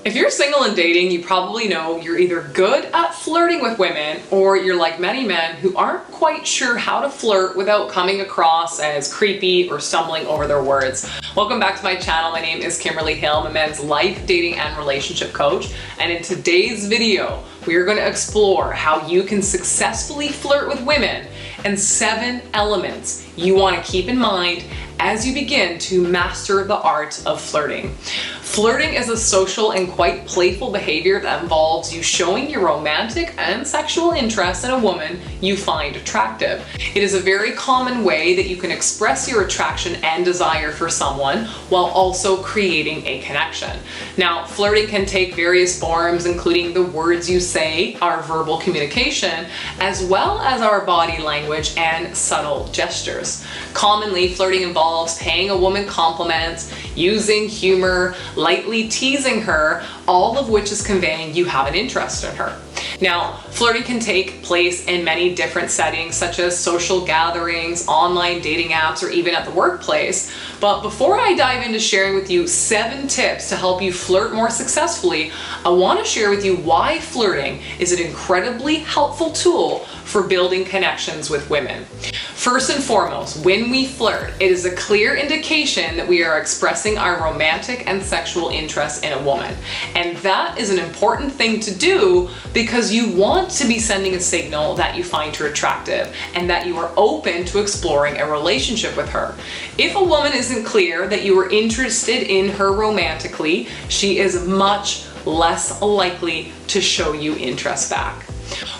If you're single and dating, you probably know you're either good at flirting with women or you're like many men who aren't quite sure how to flirt without coming across as creepy or stumbling over their words. Welcome back to my channel. My name is Kimberly Hill. I'm a men's life, dating, and relationship coach. And in today's video, we are going to explore how you can successfully flirt with women and 7 elements you want to keep in mind as you begin to master the art of flirting. Flirting is a social and quite playful behavior that involves you showing your romantic and sexual interest in a woman you find attractive. It is a very common way that you can express your attraction and desire for someone while also creating a connection. Now, flirting can take various forms, including the words you say, our verbal communication, as well as our body language and subtle gestures. Commonly, flirting involves paying a woman compliments, using humor, lightly teasing her, all of which is conveying you have an interest in her. Now, flirting can take place in many different settings, such as social gatherings, online dating apps, or even at the workplace. But before I dive into sharing with you 7 tips to help you flirt more successfully, I want to share with you why flirting is an incredibly helpful tool for building connections with women. First and foremost, when we flirt, it is a clear indication that we are expressing our romantic and sexual interest in a woman. And that is an important thing to do because you want to be sending a signal that you find her attractive and that you are open to exploring a relationship with her. If a woman isn't clear that you are interested in her romantically, she is much less likely to show you interest back.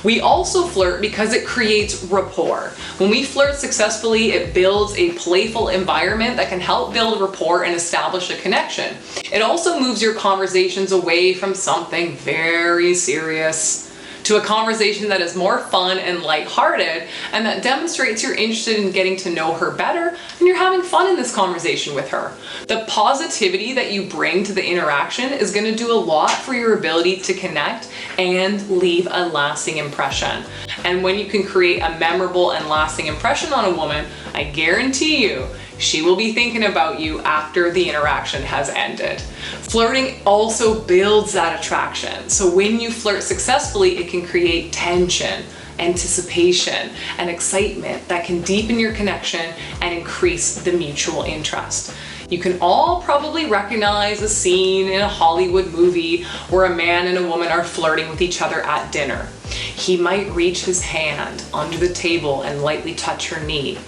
We also flirt because it creates rapport. When we flirt successfully, it builds a playful environment that can help build rapport and establish a connection. It also moves your conversations away from something very serious to a conversation that is more fun and lighthearted and that demonstrates you're interested in getting to know her better and you're having fun in this conversation with her. The positivity that you bring to the interaction is going to do a lot for your ability to connect and leave a lasting impression. And when you can create a memorable and lasting impression on a woman, I guarantee you, she will be thinking about you after the interaction has ended. Flirting also builds that attraction. So when you flirt successfully, it can create tension, anticipation, and excitement that can deepen your connection and increase the mutual interest. You can all probably recognize a scene in a Hollywood movie where a man and a woman are flirting with each other at dinner. He might reach his hand under the table and lightly touch her knee.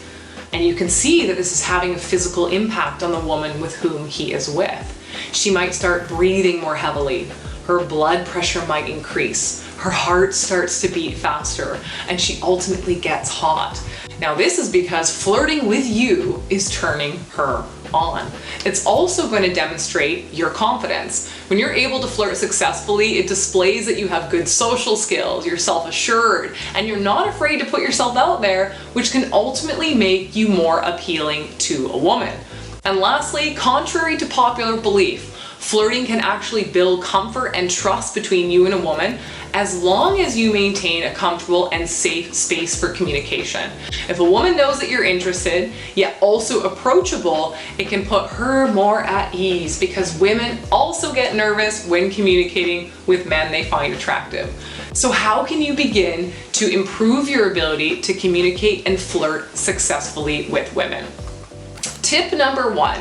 And you can see that this is having a physical impact on the woman with whom he is with. She might start breathing more heavily. Her blood pressure might increase. Her heart starts to beat faster, and she ultimately gets hot. Now, this is because flirting with you is turning her on. It's also going to demonstrate your confidence. When you're able to flirt successfully, it displays that you have good social skills, you're self-assured, and you're not afraid to put yourself out there, which can ultimately make you more appealing to a woman. And lastly, contrary to popular belief, flirting can actually build comfort and trust between you and a woman as long as you maintain a comfortable and safe space for communication. If a woman knows that you're interested, yet also approachable, it can put her more at ease because women also get nervous when communicating with men they find attractive. So how can you begin to improve your ability to communicate and flirt successfully with women? Tip number 1.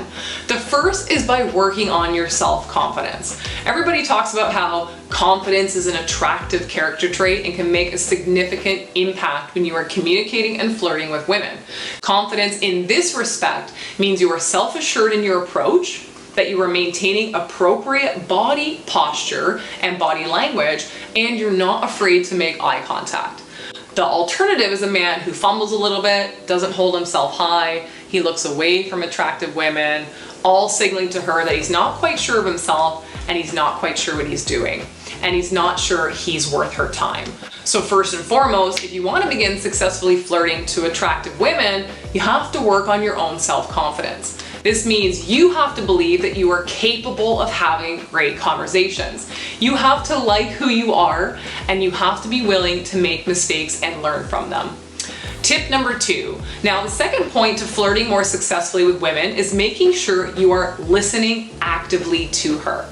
The first is by working on your self-confidence. Everybody talks about how confidence is an attractive character trait and can make a significant impact when you are communicating and flirting with women. Confidence in this respect means you are self-assured in your approach, that you are maintaining appropriate body posture and body language, and you're not afraid to make eye contact. The alternative is a man who fumbles a little bit, doesn't hold himself high, he looks away from attractive women, all signaling to her that he's not quite sure of himself and he's not quite sure what he's doing. And he's not sure he's worth her time. So first and foremost, if you want to begin successfully flirting to attractive women, you have to work on your own self-confidence. This means you have to believe that you are capable of having great conversations. You have to like who you are, and you have to be willing to make mistakes and learn from them. Tip number 2. Now, the second point to flirting more successfully with women is making sure you are listening actively to her.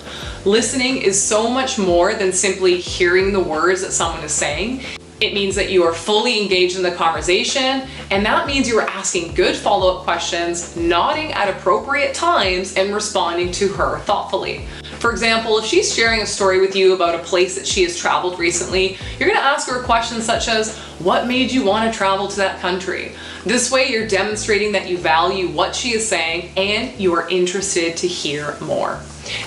Listening is so much more than simply hearing the words that someone is saying. It means that you are fully engaged in the conversation, and that means you are asking good follow-up questions, nodding at appropriate times, and responding to her thoughtfully. For example, if she's sharing a story with you about a place that she has traveled recently, you're going to ask her questions such as, what made you want to travel to that country? This way you're demonstrating that you value what she is saying and you are interested to hear more.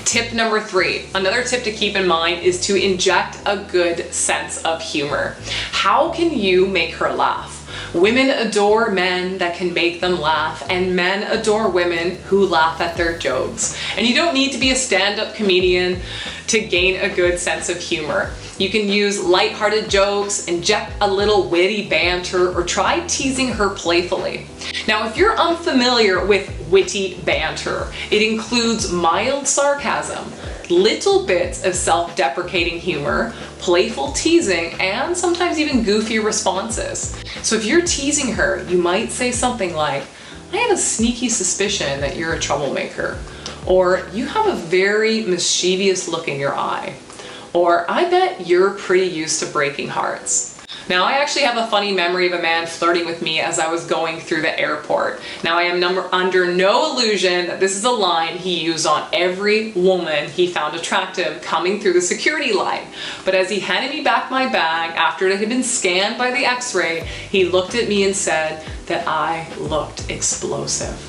Tip number 3, another tip to keep in mind is to inject a good sense of humor. How can you make her laugh? Women adore men that can make them laugh, and men adore women who laugh at their jokes. And you don't need to be a stand-up comedian to gain a good sense of humor. You can use lighthearted jokes, inject a little witty banter, or try teasing her playfully. Now, if you're unfamiliar with witty banter, it includes mild sarcasm, little bits of self-deprecating humor, playful teasing, and sometimes even goofy responses. So if you're teasing her, you might say something like, I have a sneaky suspicion that you're a troublemaker, or you have a very mischievous look in your eye, or I bet you're pretty used to breaking hearts. Now, I actually have a funny memory of a man flirting with me as I was going through the airport. Now, I am under no illusion that this is a line he used on every woman he found attractive coming through the security line. But as he handed me back my bag after it had been scanned by the X-ray, he looked at me and said that I looked explosive.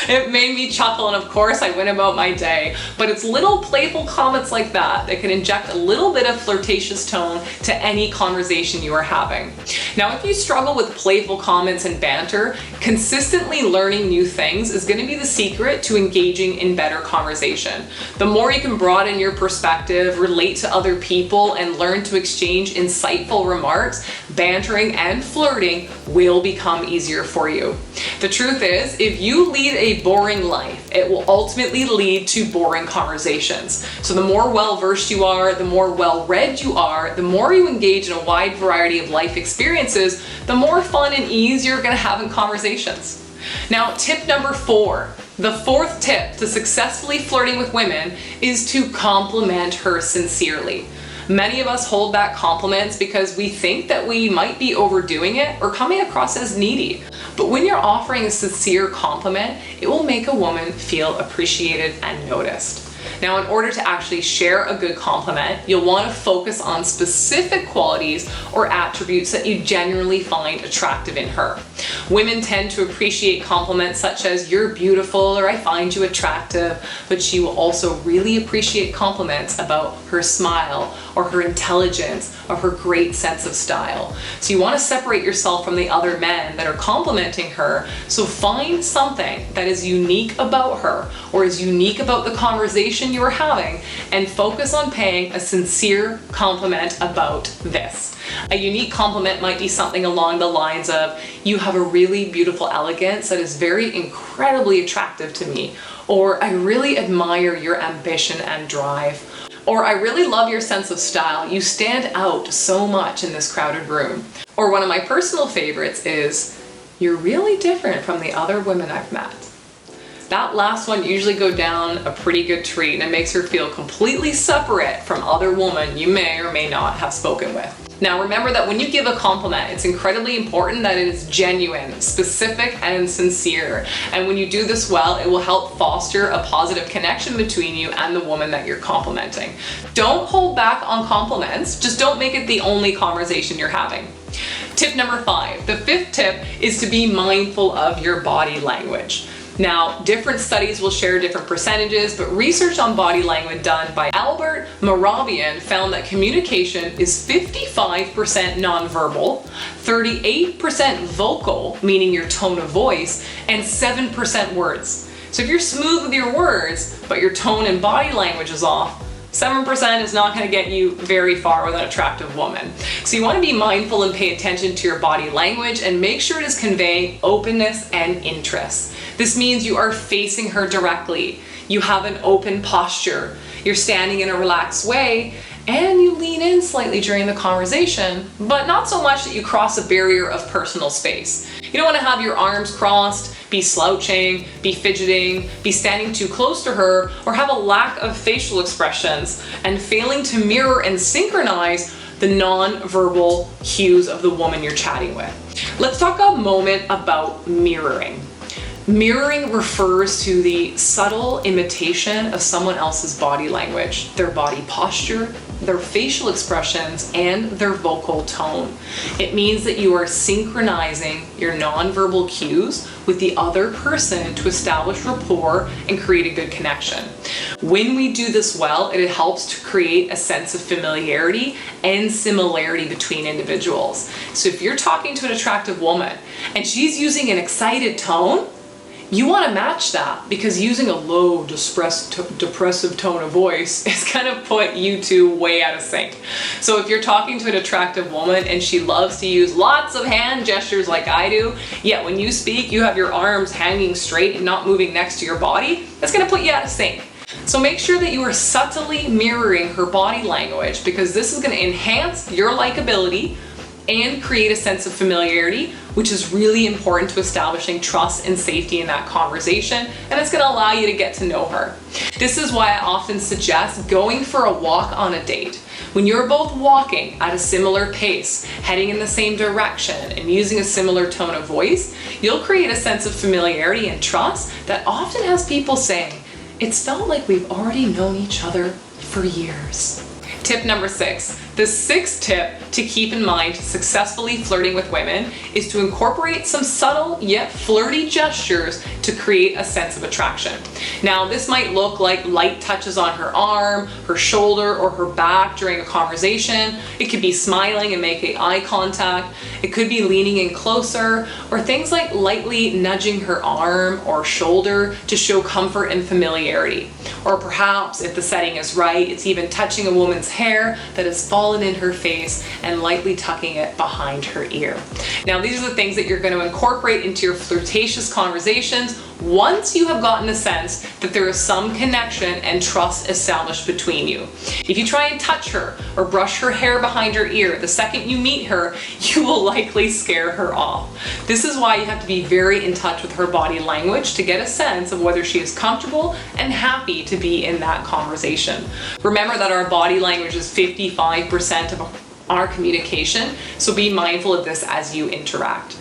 It made me chuckle, and of course I went about my day. But it's little playful comments like that that can inject a little bit of flirtatious tone to any conversation you are having. Now, if you struggle with playful comments and banter, consistently learning new things is going to be the secret to engaging in better conversation. The more you can broaden your perspective, relate to other people, and learn to exchange insightful remarks, bantering and flirting will become easier for you. The truth is, if you lead a boring life, it will ultimately lead to boring conversations. So the more well-versed you are, the more well-read you are, the more you engage in a wide variety of life experiences, the more fun and ease you're going to have in conversations. Now, tip number 4. The 4th tip to successfully flirting with women is to compliment her sincerely. Many of us hold back compliments because we think that we might be overdoing it or coming across as needy. But when you're offering a sincere compliment, it will make a woman feel appreciated and noticed. Now, in order to actually share a good compliment, you'll want to focus on specific qualities or attributes that you genuinely find attractive in her. Women tend to appreciate compliments such as you're beautiful or I find you attractive, but she will also really appreciate compliments about her smile or her intelligence or her great sense of style. So you want to separate yourself from the other men that are complimenting her, so find something that is unique about her or is unique about the conversation you are having and focus on paying a sincere compliment about this. A unique compliment might be something along the lines of, you have a really beautiful elegance that is very incredibly attractive to me, or I really admire your ambition and drive, or I really love your sense of style. You stand out so much in this crowded room. Or one of my personal favorites is, you're really different from the other women I've met. That last one usually go down a pretty good treat, and it makes her feel completely separate from other women you may or may not have spoken with. Now, remember that when you give a compliment, it's incredibly important that it is genuine, specific, and sincere. And when you do this well, it will help foster a positive connection between you and the woman that you're complimenting. Don't hold back on compliments, just don't make it the only conversation you're having. Tip number 5. The 5th tip is to be mindful of your body language. Now, different studies will share different percentages, but research on body language done by Albert Moravian found that communication is 55% nonverbal, 38% vocal, meaning your tone of voice, and 7% words. So if you're smooth with your words, but your tone and body language is off, 7% is not going to get you very far with an attractive woman. So you want to be mindful and pay attention to your body language and make sure it is conveying openness and interest. This means you are facing her directly, you have an open posture, you're standing in a relaxed way, and you lean in slightly during the conversation, but not so much that you cross a barrier of personal space. You don't want to have your arms crossed, be slouching, be fidgeting, be standing too close to her, or have a lack of facial expressions, and failing to mirror and synchronize the non-verbal cues of the woman you're chatting with. Let's talk a moment about mirroring. Mirroring refers to the subtle imitation of someone else's body language, their body posture, their facial expressions, and their vocal tone. It means that you are synchronizing your nonverbal cues with the other person to establish rapport and create a good connection. When we do this well, it helps to create a sense of familiarity and similarity between individuals. So if you're talking to an attractive woman and she's using an excited tone, you want to match that, because using a low, depressive tone of voice is going to put you two way out of sync. So if you're talking to an attractive woman and she loves to use lots of hand gestures like I do, yet when you speak you have your arms hanging straight and not moving next to your body, that's going to put you out of sync. So make sure that you are subtly mirroring her body language, because this is going to enhance your likability and create a sense of familiarity, which is really important to establishing trust and safety in that conversation, and it's going to allow you to get to know her. This is why I often suggest going for a walk on a date. When you're both walking at a similar pace, heading in the same direction, and using a similar tone of voice, you'll create a sense of familiarity and trust that often has people saying, "It's felt like we've already known each other for years." Tip number 6. The sixth tip to keep in mind successfully flirting with women is to incorporate some subtle yet flirty gestures to create a sense of attraction. Now, this might look like light touches on her arm, her shoulder, or her back during a conversation. It could be smiling and making eye contact. It could be leaning in closer, or things like lightly nudging her arm or shoulder to show comfort and familiarity. Or perhaps, if the setting is right, it's even touching a woman's hair that has fallen in her face and lightly tucking it behind her ear. Now, these are the things that you're going to incorporate into your flirtatious conversations once you have gotten a sense that there is some connection and trust established between you. If you try and touch her or brush her hair behind her ear the second you meet her, you will likely scare her off. This is why you have to be very in touch with her body language to get a sense of whether she is comfortable and happy to be in that conversation. Remember that our body language is 55% of our communication, so be mindful of this as you interact.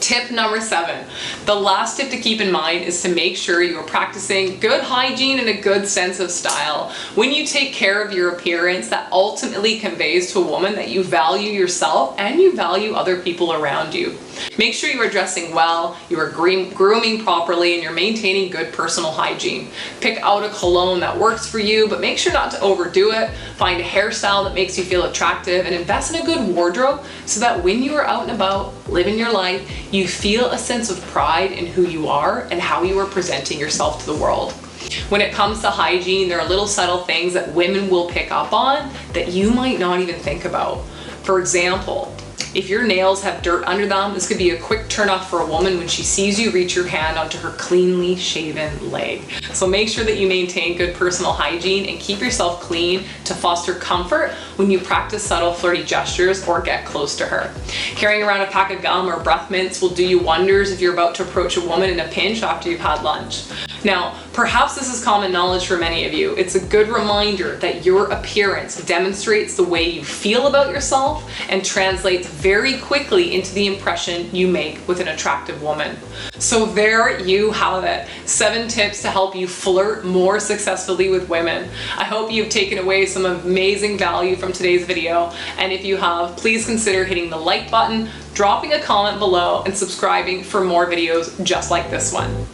Tip number 7. The last tip to keep in mind is to make sure you are practicing good hygiene and a good sense of style. When you take care of your appearance, that ultimately conveys to a woman that you value yourself and you value other people around you. Make sure you are dressing well, you are grooming properly, and you're maintaining good personal hygiene. Pick out a cologne that works for you, but make sure not to overdo it. Find a hairstyle that makes you feel attractive, and invest in a good wardrobe so that when you are out and about, living your life, you feel a sense of pride in who you are and how you are presenting yourself to the world. When it comes to hygiene, there are little subtle things that women will pick up on that you might not even think about. For example, if your nails have dirt under them, this could be a quick turnoff for a woman when she sees you reach your hand onto her cleanly shaven leg. So make sure that you maintain good personal hygiene and keep yourself clean to foster comfort when you practice subtle flirty gestures or get close to her. Carrying around a pack of gum or breath mints will do you wonders if you're about to approach a woman in a pinch after you've had lunch. Now, perhaps this is common knowledge for many of you. It's a good reminder that your appearance demonstrates the way you feel about yourself and translates very quickly into the impression you make with an attractive woman. So there you have it. 7 tips to help you flirt more successfully with women. I hope you've taken away some amazing value from today's video. And if you have, please consider hitting the like button, dropping a comment below, and subscribing for more videos just like this one.